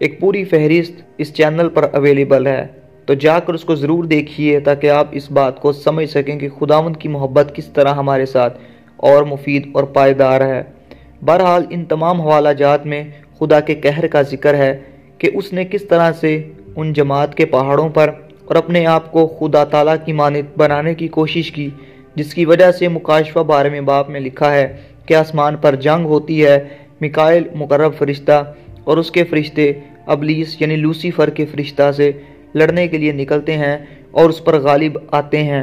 ایک پوری فہرست اس چینل پر اویلیبل ہے، تو جا کر اس کو ضرور دیکھیے تاکہ آپ اس بات کو سمجھ سکیں کہ خداوند کی محبت کس طرح ہمارے ساتھ اور مفید اور پائیدار ہے۔ بہرحال ان تمام حوالہ جات میں خدا کے قہر کا ذکر ہے کہ اس نے کس طرح سے ان جماعت کے پہاڑوں پر اور اپنے آپ کو خدا تعالیٰ کی مانند بنانے کی کوشش کی، جس کی وجہ سے مکاشفہ 12ویں باب میں لکھا ہے کہ آسمان پر جنگ ہوتی ہے، میکائیل مقرب فرشتہ اور اس کے فرشتے ابلیس یعنی لوسیفر کے فرشتہ سے لڑنے کے لیے نکلتے ہیں اور اس پر غالب آتے ہیں۔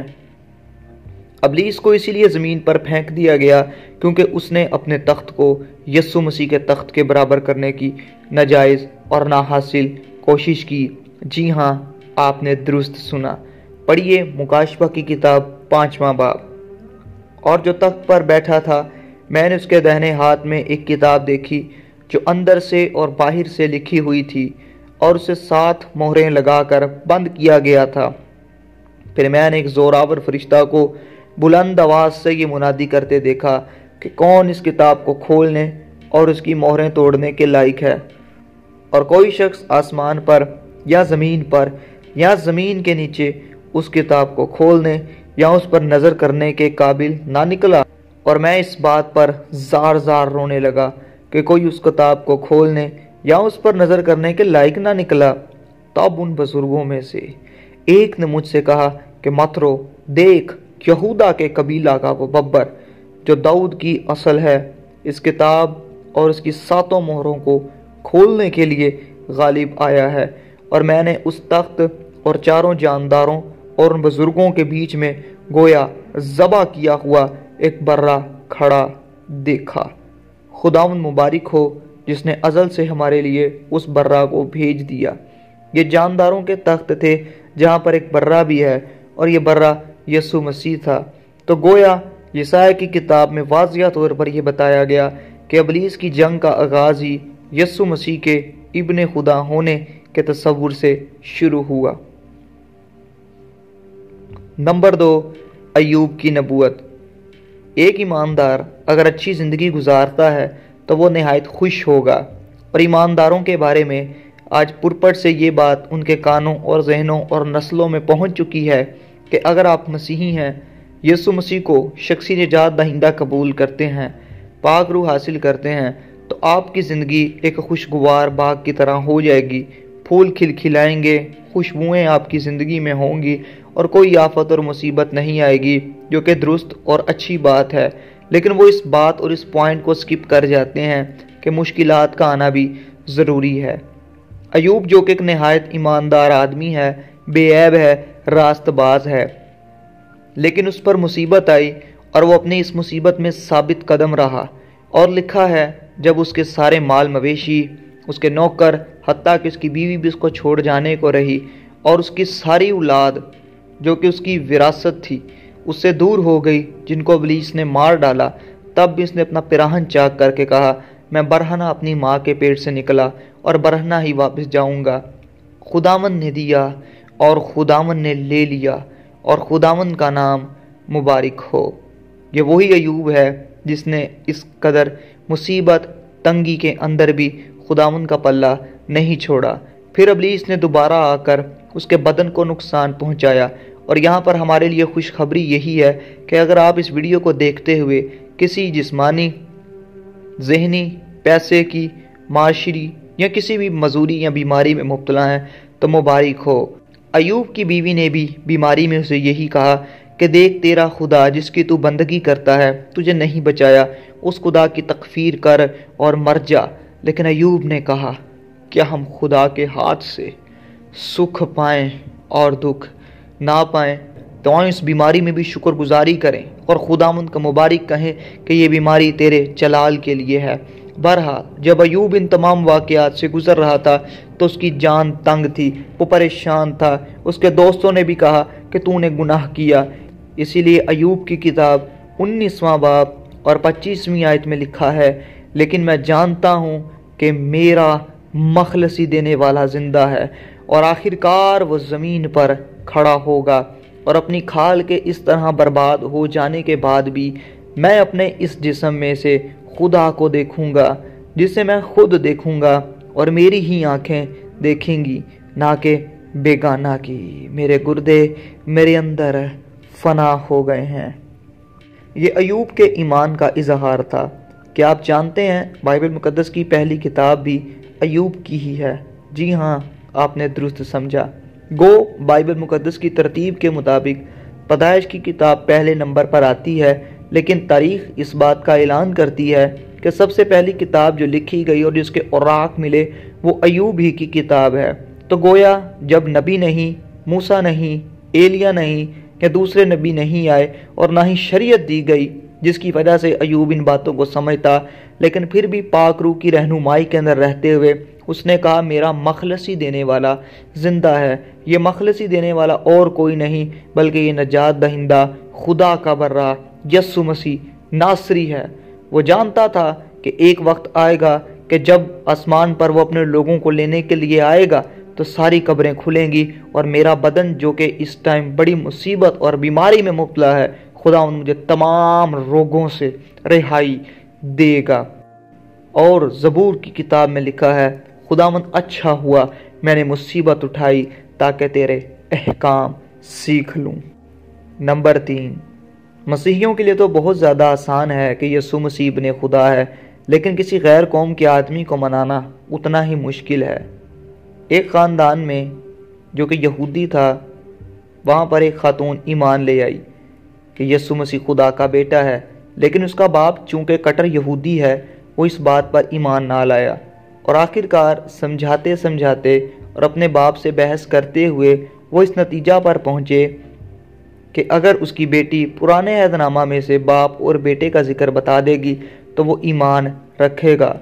ابلیس کو اسی لیے زمین پر پھینک دیا گیا کیونکہ اس نے اپنے تخت کو یسوع مسیح کے تخت کے برابر کرنے کی ناجائز اور ناحاصل کوشش کی۔ جی ہاں، آپ نے درست سنا۔ پڑھیے مکاشفہ کی کتاب 5واں باب۔ اور جو تخت پر بیٹھا تھا، میں نے اس کے دہنے ہاتھ میں ایک کتاب دیکھی جو اندر سے اور باہر سے لکھی ہوئی تھی اور اسے 7 مہریں لگا کر بند کیا گیا تھا۔ پھر میں نے ایک زوراور فرشتہ کو بلند آواز سے یہ منادی کرتے دیکھا کہ کون اس کتاب کو کھولنے اور اس کی مہریں توڑنے کے لائق ہے؟ اور کوئی شخص آسمان پر یا زمین کے نیچے اس کتاب کو کھولنے یا اس پر نظر کرنے کے قابل نہ نکلا۔ اور میں اس بات پر زار زار رونے لگا کہ کوئی اس کتاب کو کھولنے یا اس پر نظر کرنے کے لائق نہ نکلا۔ تب ان بزرگوں میں سے ایک نے مجھ سے کہا کہ مت رو، دیکھ یہودا کے قبیلہ کا وہ ببر جو داؤد کی اصل ہے، اس کتاب اور اس کی 7 مہروں کو کھولنے کے لیے غالب آیا ہے۔ اور میں نے اس تخت اور 4 جانداروں اور ان بزرگوں کے بیچ میں گویا ذبح کیا ہوا ایک برہ کھڑا دیکھا۔ خداوند مبارک ہو جس نے ازل سے ہمارے لیے اس برہ کو بھیج دیا۔ یہ جانداروں کے تخت تھے جہاں پر ایک برہ بھی ہے، اور یہ برہ یسوع مسیح تھا۔ تو گویا یسایہ کی کتاب میں واضح طور پر یہ بتایا گیا کہ ابلیس کی جنگ کا آغاز ہی یسوع مسیح کے ابن خدا ہونے کے تصور سے شروع ہوا۔ نمبر 2، ایوب کی نبوت۔ ایک ایماندار اگر اچھی زندگی گزارتا ہے تو وہ نہایت خوش ہوگا، اور ایمانداروں کے بارے میں آج پرپٹ سے یہ بات ان کے کانوں اور ذہنوں اور نسلوں میں پہنچ چکی ہے کہ اگر آپ مسیحی ہیں، یسوع مسیح کو شخصی نجات دہندہ قبول کرتے ہیں، پاک روح حاصل کرتے ہیں، تو آپ کی زندگی ایک خوشگوار باغ کی طرح ہو جائے گی۔ پھول کھلائیں گے، خوشبوئیں آپ کی زندگی میں ہوں گی، اور کوئی آفت اور مصیبت نہیں آئے گی، جو کہ درست اور اچھی بات ہے۔ لیکن وہ اس بات اور اس پوائنٹ کو سکپ کر جاتے ہیں کہ مشکلات کا آنا بھی ضروری ہے۔ ایوب جو کہ ایک نہایت ایماندار آدمی ہے، بے عیب ہے، راست باز ہے، لیکن اس پر مصیبت آئی اور وہ اپنی اس مصیبت میں ثابت قدم رہا۔ اور لکھا ہے جب اس کے سارے مال مویشی، اس کے نوکر، حتیٰ کہ اس کی بیوی بھی اس کو چھوڑ جانے کو رہی، اور اس کی ساری اولاد جو کہ اس کی وراثت تھی اس سے دور ہو گئی، جن کو ابلیس نے مار ڈالا، تب بھی اس نے اپنا پیراہن چاک کر کے کہا، میں برہنہ اپنی ماں کے پیٹ سے نکلا اور برہنہ ہی واپس جاؤں گا۔ خداوند نے دیا اور خداوند نے لے لیا، اور خداوند کا نام مبارک ہو۔ یہ وہی ایوب ہے جس نے اس قدر مصیبت تنگی کے اندر بھی خداوند کا پلہ نہیں چھوڑا۔ پھر ابلیس نے دوبارہ آ کر اس کے بدن کو نقصان پہنچایا، اور یہاں پر ہمارے لیے خوشخبری یہی ہے کہ اگر آپ اس ویڈیو کو دیکھتے ہوئے کسی جسمانی، ذہنی، پیسے کی، معاشری یا کسی بھی مزوری یا بیماری میں مبتلا ہیں تو مبارک ہو۔ ایوب کی بیوی نے بھی بیماری میں اسے یہی کہا کہ دیکھ تیرا خدا جس کی تو بندگی کرتا ہے تجھے نہیں بچایا، اس خدا کی تکفیر کر اور مر جا۔ لیکن ایوب نے کہا کیا ہم خدا کے ہاتھ سے سکھ پائیں اور دکھ نہ پائیں؟ تو اس بیماری میں بھی شکر گزاری کریں اور خداوند کا مبارک کہیں کہ یہ بیماری تیرے جلال کے لیے ہے۔ بہرحال جب ایوب ان تمام واقعات سے گزر رہا تھا تو اس کی جان تنگ تھی، وہ پریشان تھا۔ اس کے دوستوں نے بھی کہا کہ تو نے گناہ کیا۔ اسی لیے ایوب کی کتاب 19واں باب اور 25ویں آیت میں لکھا ہے، لیکن میں جانتا ہوں کہ میرا مخلصی دینے والا زندہ ہے، اور آخرکار وہ زمین پر کھڑا ہوگا، اور اپنی کھال کے اس طرح برباد ہو جانے کے بعد بھی میں اپنے اس جسم میں سے خدا کو دیکھوں گا، جسے میں خود دیکھوں گا اور میری ہی آنکھیں دیکھیں گی نہ کہ بیگانہ کی۔ میرے گردے میرے اندر فنا ہو گئے ہیں۔ یہ ایوب کے ایمان کا اظہار تھا۔ کیا آپ جانتے ہیں بائبل مقدس کی پہلی کتاب بھی ایوب کی ہی ہے؟ جی ہاں، آپ نے درست سمجھا۔ گو بائبل مقدس کی ترتیب کے مطابق پیدائش کی کتاب پہلے نمبر پر آتی ہے، لیکن تاریخ اس بات کا اعلان کرتی ہے کہ سب سے پہلی کتاب جو لکھی گئی اور جس کے اوراق ملے وہ ایوب ہی کی کتاب ہے۔ تو گویا جب نبی نہیں، موسیٰ نہیں، ایلیا نہیں یا دوسرے نبی نہیں آئے اور نہ ہی شریعت دی گئی جس کی وجہ سے ایوب ان باتوں کو سمجھتا، لیکن پھر بھی پاک روح کی رہنمائی کے اندر رہتے ہوئے اس نے کہا میرا مخلصی دینے والا زندہ ہے۔ یہ مخلصی دینے والا اور کوئی نہیں بلکہ یہ نجات دہندہ خدا کا برا یسوع مسیح ناصری ہے۔ وہ جانتا تھا کہ ایک وقت آئے گا کہ جب آسمان پر وہ اپنے لوگوں کو لینے کے لیے آئے گا تو ساری قبریں کھلیں گی اور میرا بدن جو کہ اس ٹائم بڑی مصیبت اور بیماری میں مبتلا ہے، خدا مجھے تمام روگوں سے رہائی دے گا۔ اور زبور کی کتاب میں لکھا ہے خداوند اچھا ہوا میں نے مصیبت اٹھائی تاکہ تیرے احکام سیکھ لوں۔ نمبر 3، مسیحیوں کے لیے تو بہت زیادہ آسان ہے کہ یسوع مسیح ابن خدا ہے، لیکن کسی غیر قوم کے آدمی کو منانا اتنا ہی مشکل ہے۔ ایک خاندان میں جو کہ یہودی تھا، وہاں پر ایک خاتون ایمان لے آئی کہ یسوع مسیح خدا کا بیٹا ہے، لیکن اس کا باپ چونکہ کٹر یہودی ہے وہ اس بات پر ایمان نہ لایا، اور آخر کار سمجھاتے سمجھاتے اور اپنے باپ سے بحث کرتے ہوئے وہ اس نتیجہ پر پہنچے کہ اگر اس کی بیٹی پرانے عہد نامہ میں سے باپ اور بیٹے کا ذکر بتا دے گی تو وہ ایمان رکھے گا۔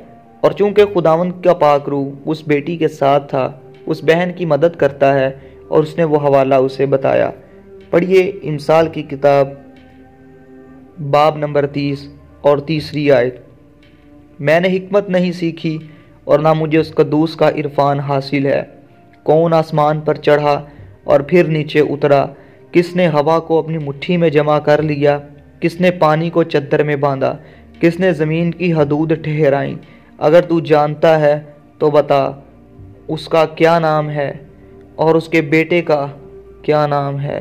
اور چونکہ خداوند کا پاک روح اس بیٹی کے ساتھ تھا، اس بہن کی مدد کرتا ہے اور اس نے وہ حوالہ اسے بتایا۔ پڑھیے امثال کی کتاب باب نمبر 30 اور 3 آیت۔ میں نے حکمت نہیں سیکھی اور نہ مجھے اس قدوس کا عرفان حاصل ہے۔ کون آسمان پر چڑھا اور پھر نیچے اترا؟ کس نے ہوا کو اپنی مٹھی میں جمع کر لیا؟ کس نے پانی کو چادر میں باندھا؟ کس نے زمین کی حدود ٹھہرائیں؟ اگر تو جانتا ہے تو بتا اس کا کیا نام ہے اور اس کے بیٹے کا کیا نام ہے۔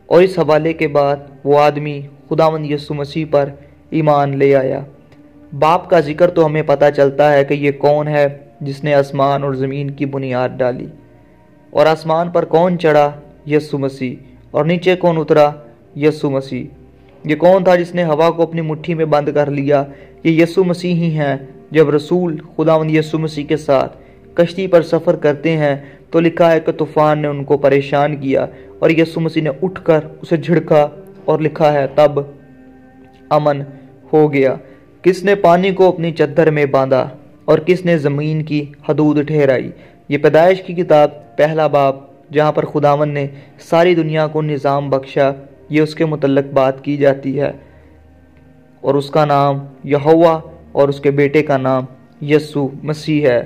اور اس حوالے کے بعد وہ آدمی خداوند یسوع مسیح پر ایمان لے آیا۔ باپ کا ذکر تو ہمیں پتہ چلتا ہے کہ یہ کون ہے جس نے آسمان اور زمین کی بنیاد ڈالی، اور آسمان پر کون چڑھا؟ یسوع مسیح۔ اور نیچے کون اترا؟ یسوع مسیح۔ یہ کون تھا جس نے ہوا کو اپنی مٹھی میں بند کر لیا؟ یہ یسوع مسیح ہی ہیں۔ جب رسول خداوند یسوع مسیح کے ساتھ کشتی پر سفر کرتے ہیں تو لکھا ہے کہ طوفان نے ان کو پریشان کیا اور یسوع مسیح نے اٹھ کر اسے جھڑکا، اور لکھا ہے تب امن ہو گیا۔ کس نے پانی کو اپنی چادر میں باندھا اور کس نے زمین کی حدود ٹھہرائی؟ یہ پیدائش کی کتاب پہلا باب جہاں پر خداوند نے ساری دنیا کو نظام بخشا، یہ اس کے متعلق بات کی جاتی ہے، اور اس کا نام یہوہ اور اس کے بیٹے کا نام یسوع مسیح ہے۔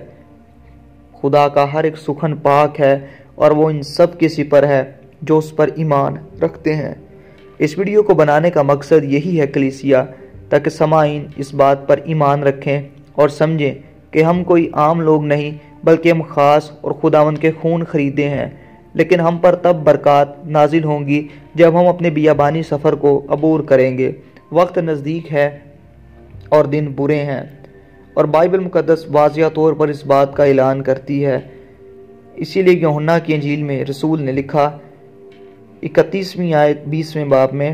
خدا کا ہر ایک سخن پاک ہے اور وہ ان سب کے سپر ہے جو اس پر ایمان رکھتے ہیں۔ اس ویڈیو کو بنانے کا مقصد یہی ہے کلیسیا، تاکہ سامعین اس بات پر ایمان رکھیں اور سمجھیں کہ ہم کوئی عام لوگ نہیں بلکہ ہم خاص اور خداوند کے خون خریدے ہیں، لیکن ہم پر تب برکات نازل ہوں گی جب ہم اپنے بیابانی سفر کو عبور کریں گے۔ وقت نزدیک ہے اور دن برے ہیں، اور بائبل مقدس واضح طور پر اس بات کا اعلان کرتی ہے۔ اسی لیے یوحنا کی انجیل میں رسول نے لکھا 31ویں آیت 20ویں باب میں،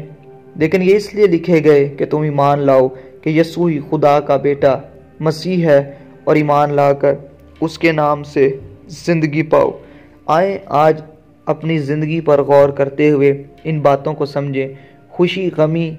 لیکن یہ اس لیے لکھے گئے کہ تم ایمان لاؤ کہ یسوع ہی خدا کا بیٹا مسیح ہے، اور ایمان لا کر اس کے نام سے زندگی پاؤ۔ آئیں آج اپنی زندگی پر غور کرتے ہوئے ان باتوں کو سمجھیں۔ خوشی، غمی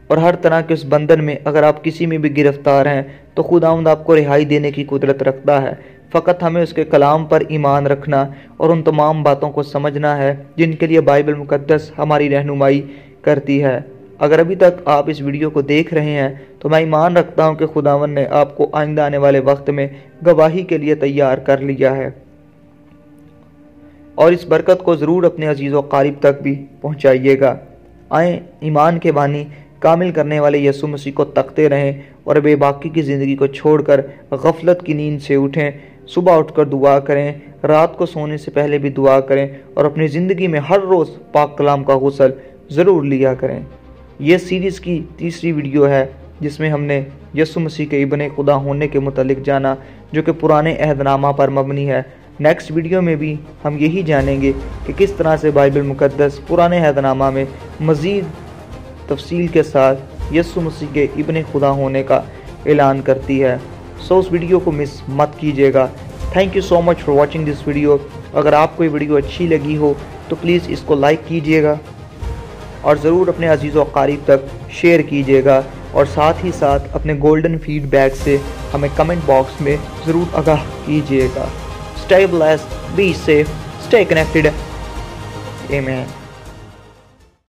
اور ہر طرح کے اس بندھن میں اگر آپ کسی میں بھی گرفتار ہیں تو خداوند آپ کو رہائی دینے کی قدرت رکھتا ہے۔ فقط ہمیں اس کے کلام پر ایمان رکھنا اور ان تمام باتوں کو سمجھنا ہے جن کے لیے بائبل مقدس ہماری رہنمائی کرتی ہے۔ اگر ابھی تک آپ اس ویڈیو کو دیکھ رہے ہیں تو میں ایمان رکھتا ہوں کہ خداوند نے آپ کو آئندہ آنے والے وقت میں گواہی کے لیے تیار کر لیا ہے، اور اس برکت کو ضرور اپنے عزیز و قریب تک بھی پہنچائیے گا۔ آئیں ایمان کے بانی کامل کرنے والے یسوع مسیح کو تکتے رہیں اور بے باکی کی زندگی کو چھوڑ کر غفلت کی نیند سے اٹھیں۔ صبح اٹھ کر دعا کریں، رات کو سونے سے پہلے بھی دعا کریں اور اپنی زندگی میں ہر روز پاک کلام کا غسل ضرور لیا کریں۔ یہ سیریز کی تیسری ویڈیو ہے جس میں ہم نے یسوع مسیح کے ابن خدا ہونے کے متعلق جانا، جو کہ پرانے عہد نامہ پر مبنی ہے۔ نیکسٹ ویڈیو میں بھی ہم یہی جانیں گے کہ کس طرح سے بائبل مقدس پرانے عہد نامہ میں مزید تفصیل کے ساتھ یسوع مسیح کے ابن خدا ہونے کا اعلان کرتی ہے۔ سو اس ویڈیو کو مس مت کیجیے گا۔ Thank you so much for watching this video. اگر آپ کو یہ ویڈیو اچھی لگی ہو تو پلیز اس کو لائک کیجیے گا اور ضرور اپنے عزیز و اقارب تک شیئر کیجیے گا، اور ساتھ ہی ساتھ اپنے گولڈن فیڈ بیک سے ہمیں کمنٹ باکس میں ضرور آگاہ کیجیے گا۔ Stay blessed, be safe, stay connected. Amen.